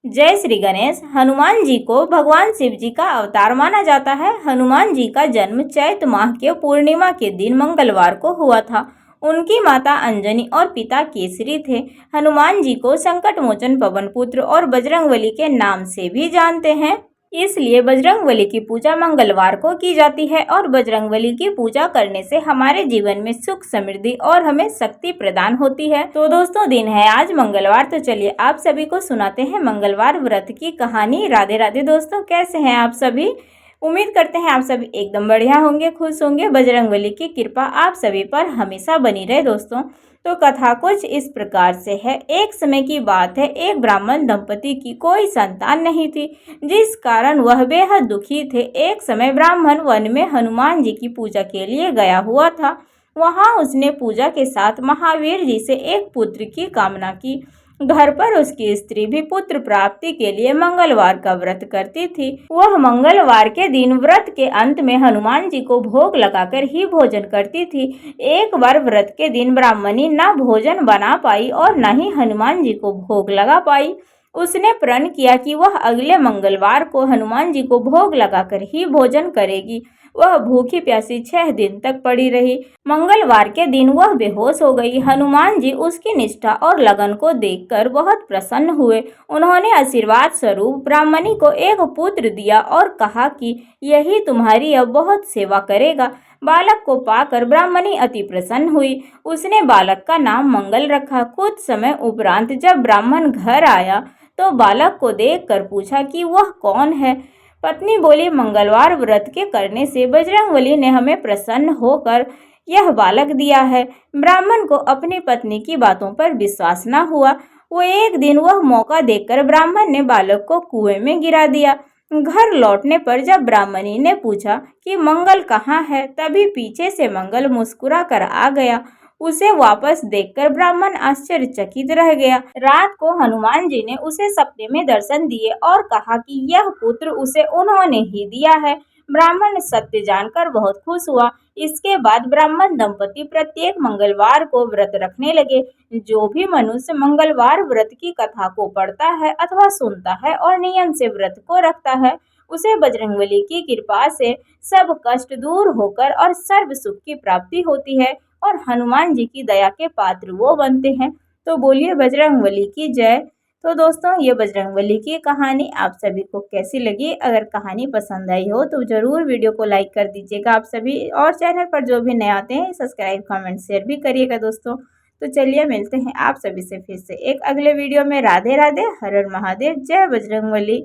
जय श्री गणेश। हनुमान जी को भगवान शिव जी का अवतार माना जाता है। हनुमान जी का जन्म चैत माह के पूर्णिमा के दिन मंगलवार को हुआ था। उनकी माता अंजनी और पिता केसरी थे। हनुमान जी को संकट मोचन, पवन पुत्र और बजरंगबली के नाम से भी जानते हैं। इसलिए बजरंगबली की पूजा मंगलवार को की जाती है और बजरंगबली की पूजा करने से हमारे जीवन में सुख, समृद्धि और हमें शक्ति प्रदान होती है। तो दोस्तों, दिन है आज मंगलवार, तो चलिए आप सभी को सुनाते हैं मंगलवार व्रत की कहानी। राधे राधे दोस्तों, कैसे हैं आप सभी? उम्मीद करते हैं आप सभी एकदम बढ़िया होंगे, खुश होंगे। बजरंगबली की कृपा आप सभी पर हमेशा बनी रहे दोस्तों। तो कथा कुछ इस प्रकार से है। एक समय की बात है, एक ब्राह्मण दंपति की कोई संतान नहीं थी, जिस कारण वह बेहद दुखी थे। एक समय ब्राह्मण वन में हनुमान जी की पूजा के लिए गया हुआ था। वहां उसने पूजा के साथ महावीर जी से एक पुत्र की कामना की। घर पर उसकी स्त्री भी पुत्र प्राप्ति के लिए मंगलवार का व्रत करती थी। वह मंगलवार के दिन व्रत के अंत में हनुमान जी को भोग लगाकर ही भोजन करती थी। एक बार व्रत के दिन ब्राह्मणी न भोजन बना पाई और न ही हनुमान जी को भोग लगा पाई। उसने प्रण किया कि वह अगले मंगलवार को हनुमान जी को भोग लगाकर ही भोजन करेगी। वह भूखी प्यासी 6 दिन तक पड़ी रही। मंगलवार के दिन वह बेहोश हो गई। हनुमान जी उसकी निष्ठा और लगन को देखकर बहुत प्रसन्न हुए। उन्होंने आशीर्वाद स्वरूप ब्राह्मणी को एक पुत्र दिया और कहा कि यही तुम्हारी अब बहुत सेवा करेगा। बालक को पाकर ब्राह्मणी अति प्रसन्न हुई। उसने बालक का नाम मंगल रखा। कुछ समय उपरांत जब ब्राह्मण घर आया तो बालक को देखकर पूछा कि वह कौन है। पत्नी बोली, मंगलवार व्रत के करने से बजरंगबली ने हमें प्रसन्न होकर यह बालक दिया है। ब्राह्मण को अपनी पत्नी की बातों पर विश्वास न हुआ। वो एक दिन वह मौका देखकर ब्राह्मण ने बालक को कुएं में गिरा दिया। घर लौटने पर जब ब्राह्मणी ने पूछा कि मंगल कहाँ है, तभी पीछे से मंगल मुस्कुरा कर आ गया। उसे वापस देखकर ब्राह्मण आश्चर्यचकित रह गया। रात को हनुमान जी ने उसे सपने में दर्शन दिए और कहा कि यह पुत्र उसे उन्होंने ही दिया है। ब्राह्मण सत्य जानकर बहुत खुश हुआ। इसके बाद ब्राह्मण दंपति प्रत्येक मंगलवार को व्रत रखने लगे। जो भी मनुष्य मंगलवार व्रत की कथा को पढ़ता है अथवा सुनता है और नियम से व्रत को रखता है, उसे बजरंगबली की कृपा से सब कष्ट दूर होकर और सर्व सुख की प्राप्ति होती है और हनुमान जी की दया के पात्र वो बनते हैं। तो बोलिए बजरंगबली की जय। तो दोस्तों, ये बजरंगबली की कहानी आप सभी को कैसी लगी? अगर कहानी पसंद आई हो तो ज़रूर वीडियो को लाइक कर दीजिएगा आप सभी, और चैनल पर जो भी नए आते हैं सब्सक्राइब, कमेंट, शेयर भी करिएगा दोस्तों। तो चलिए मिलते हैं आप सभी से फिर से एक अगले वीडियो में। राधे राधे, हर हर महादेव, जय बजरंगबली।